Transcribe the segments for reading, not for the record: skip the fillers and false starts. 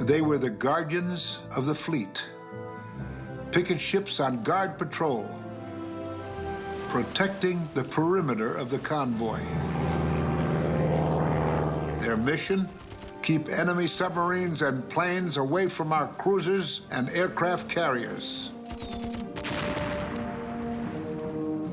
They were the guardians of the fleet. Picket ships on guard patrol, protecting the perimeter of the convoy. Their mission? Keep enemy submarines and planes away from our cruisers and aircraft carriers.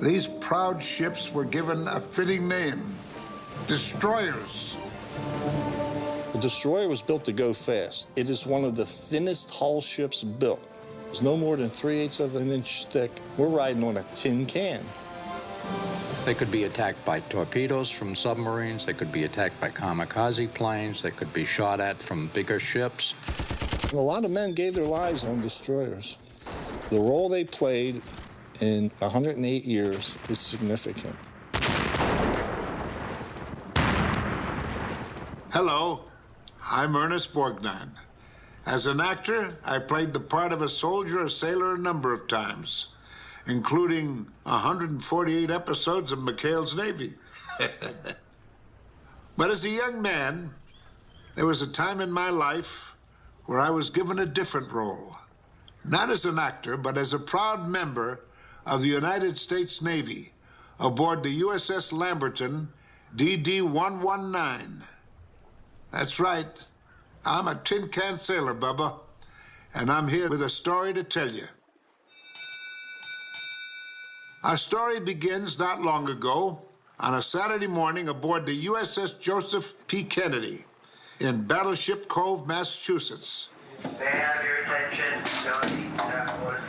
These proud ships were given a fitting name, destroyers. The destroyer was built to go fast. It is one of the thinnest hull ships built. It's no more than 3/8 of an inch thick. We're riding on a tin can. They could be attacked by torpedoes from submarines. They could be attacked by kamikaze planes. They could be shot at from bigger ships. A lot of men gave their lives on destroyers. The role they played in 108 years is significant. Hello, I'm Ernest Borgnine. As an actor, I played the part of a soldier or sailor a number of times, including 148 episodes of McHale's Navy. But as a young man, there was a time in my life where I was given a different role. Not as an actor, but as a proud member of the United States Navy aboard the USS Lamberton DD-119. That's right. I'm a tin can sailor, Bubba, and I'm here with a story to tell you. Our story begins not long ago on a Saturday morning aboard the USS Joseph P. Kennedy in Battleship Cove, Massachusetts. May I have your attention?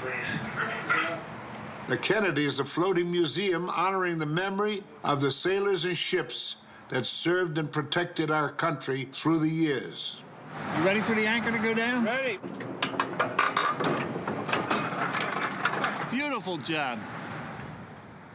Please. The Kennedy is a floating museum honoring the memory of the sailors and ships that served and protected our country through the years. You ready for the anchor to go down? Ready. Beautiful job.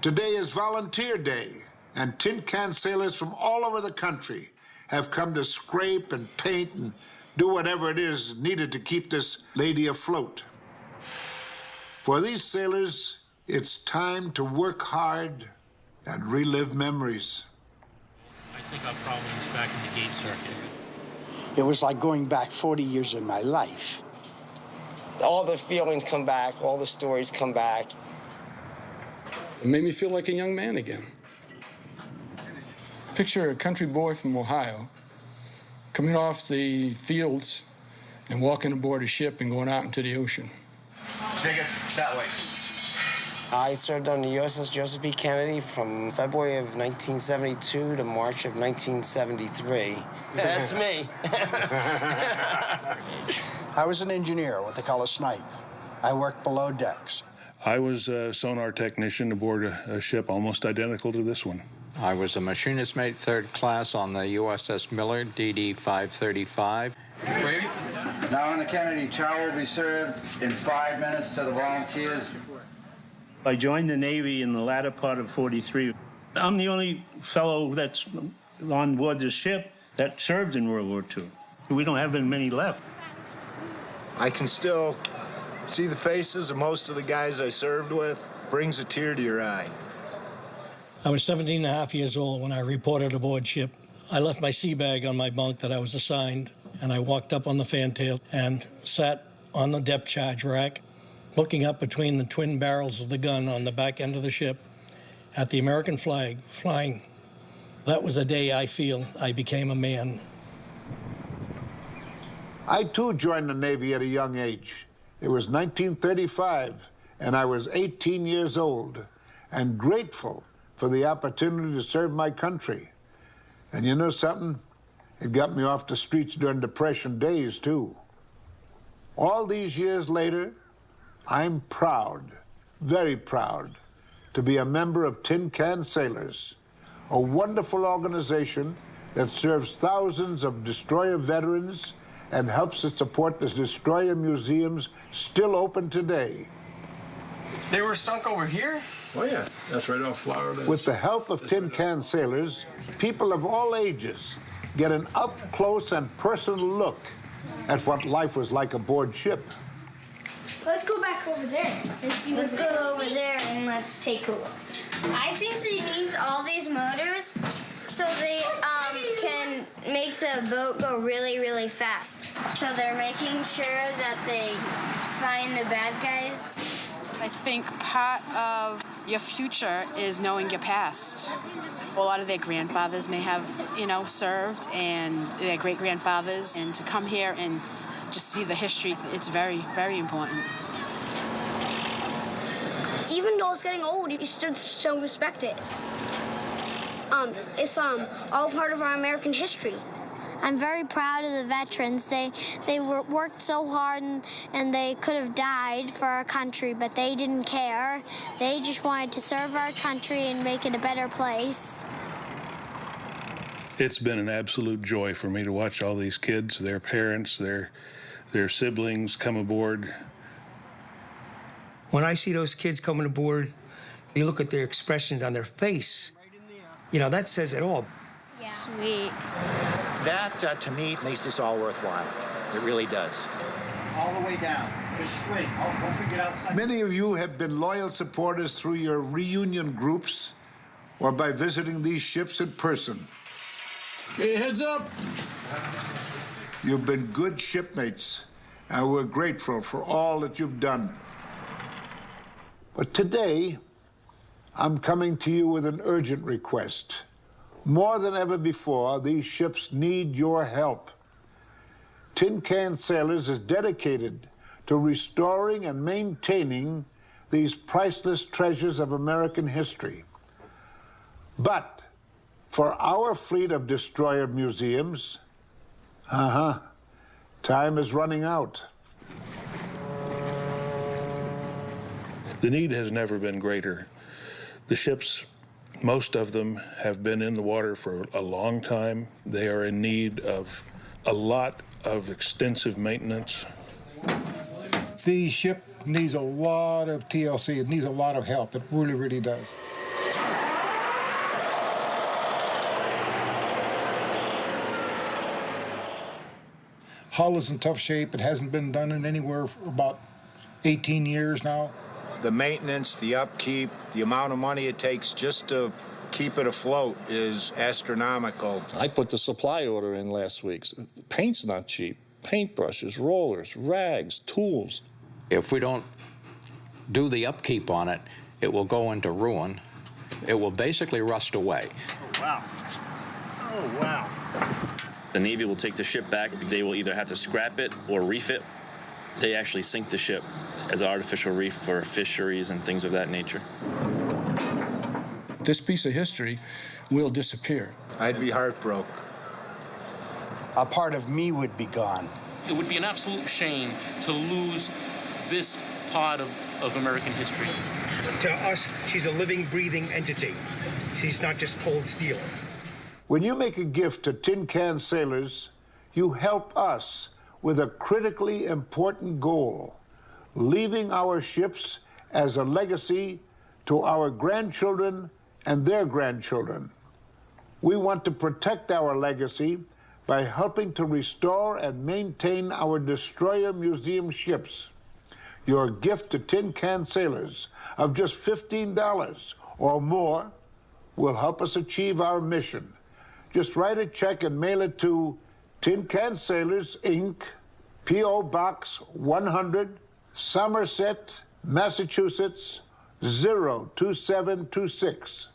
Today is Volunteer Day, and tin can sailors from all over the country have come to scrape and paint and do whatever it is needed to keep this lady afloat. For these sailors, it's time to work hard and relive memories. I think our problem is back in the gate circuit. It was like going back 40 years in my life. All the feelings come back, all the stories come back. It made me feel like a young man again. Picture a country boy from Ohio coming off the fields and walking aboard a ship and going out into the ocean. Take it that way. I served on the USS Joseph P. Kennedy from February of 1972 to March of 1973. That's me. I was an engineer, what they call a snipe. I worked below decks. I was a sonar technician aboard a ship almost identical to this one. I was a machinist mate third class on the USS Millard, DD-535. Wait. Now on the Kennedy, chow will be served in 5 minutes to the volunteers. I joined the Navy in the latter part of '43. I'm the only fellow that's on board this ship that served in World War II. We don't have many left. I can still see the faces of most of the guys I served with. Brings a tear to your eye. I was 17 and a half years old when I reported aboard ship. I left my sea bag on my bunk that I was assigned, and I walked up on the fantail and sat on the depth charge rack, looking up between the twin barrels of the gun on the back end of the ship at the American flag flying. That was a day I feel I became a man. I, too, joined the Navy at a young age. It was 1935, and I was 18 years old and grateful for the opportunity to serve my country. And you know something? It got me off the streets during Depression days, too. All these years later, I'm proud, very proud, to be a member of Tin Can Sailors, a wonderful organization that serves thousands of destroyer veterans and helps to support the destroyer museums still open today. They were sunk over here? Oh, yeah. That's right off Florida. With the help of Tin Can Sailors, people of all ages get an up-close and personal look at what life was like aboard ship. Let's go back over there and see. Let's go over there and let's take a look. I think they need all these motors so they can make the boat go really, really fast. So they're making sure that they find the bad guys? I think part of your future is knowing your past. A lot of their grandfathers may have, served, and their great-grandfathers, and to come here and just see the history, it's very, very important. Even though it's getting old, you should still respect it. It's all part of our American history. I'm very proud of the veterans. They worked so hard and they could have died for our country, but they didn't care. They just wanted to serve our country and make it a better place. It's been an absolute joy for me to watch all these kids, their parents, their siblings come aboard. When I see those kids coming aboard, you look at their expressions on their face. That says it all. Yeah. Sweet. That, to me, makes this all worthwhile. It really does. All the way down. Just straight. Once we get outside. Many of you have been loyal supporters through your reunion groups or by visiting these ships in person. Okay, heads up. You've been good shipmates, and we're grateful for all that you've done. But today, I'm coming to you with an urgent request. More than ever before, these ships need your help. Tin Can Sailors is dedicated to restoring and maintaining these priceless treasures of American history. But for our fleet of destroyer museums, time is running out. The need has never been greater. The ships, most of them have been in the water for a long time. They are in need of a lot of extensive maintenance. The ship needs a lot of TLC. It needs a lot of help. It really, really does. Hull is in tough shape. It hasn't been done in anywhere for about 18 years now. The maintenance, the upkeep, the amount of money it takes just to keep it afloat is astronomical. I put the supply order in last week. Paint's not cheap. Paintbrushes, rollers, rags, tools. If we don't do the upkeep on it, it will go into ruin. It will basically rust away. Oh, wow. Oh, wow. The Navy will take the ship back. They will either have to scrap it or reef it. They actually sink the ship as an artificial reef for fisheries and things of that nature. This piece of history will disappear. I'd be heartbroken. A part of me would be gone. It would be an absolute shame to lose this part of American history. To us, she's a living, breathing entity. She's not just cold steel. When you make a gift to Tin Can Sailors, you help us with a critically important goal, leaving our ships as a legacy to our grandchildren and their grandchildren. We want to protect our legacy by helping to restore and maintain our destroyer museum ships. Your gift to Tin Can Sailors of just $15 or more will help us achieve our mission. Just write a check and mail it to Tin Can Sailors, Inc., P.O. Box 100, Somerset, Massachusetts, 02726.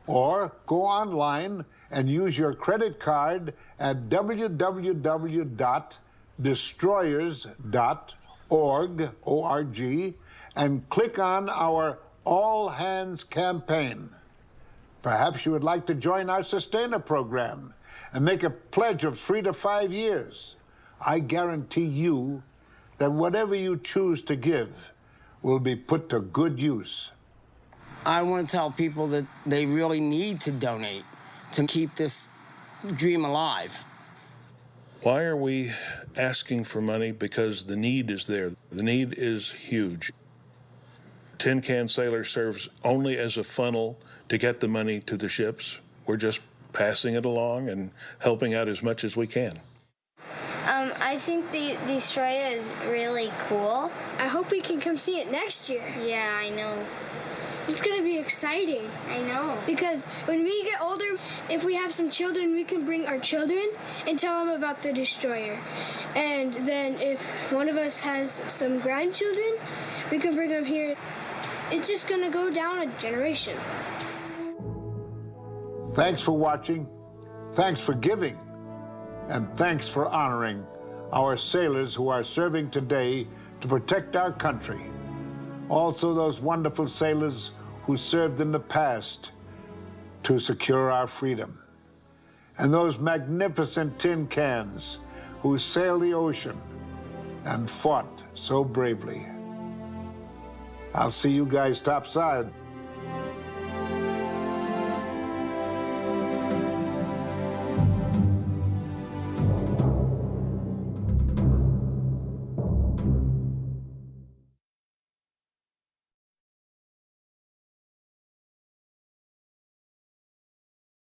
Or go online and use your credit card at www.destroyers.org, and click on our All Hands campaign. Perhaps you would like to join our Sustainer program and make a pledge of 3 to 5 years. I guarantee you that whatever you choose to give will be put to good use. I want to tell people that they really need to donate to keep this dream alive. Why are we asking for money? Because the need is there. The need is huge. Tin Can Sailor serves only as a funnel to get the money to the ships. We're just passing it along and helping out as much as we can. I think the Destroyer is really cool. I hope we can come see it next year. Yeah, I know. It's gonna be exciting. I know. Because when we get older, if we have some children, we can bring our children and tell them about the destroyer. And then if one of us has some grandchildren, we can bring them here. It's just gonna go down a generation. Thanks for watching, thanks for giving, and thanks for honoring our sailors who are serving today to protect our country. Also those wonderful sailors who served in the past to secure our freedom. And those magnificent tin cans who sailed the ocean and fought so bravely. I'll see you guys topside.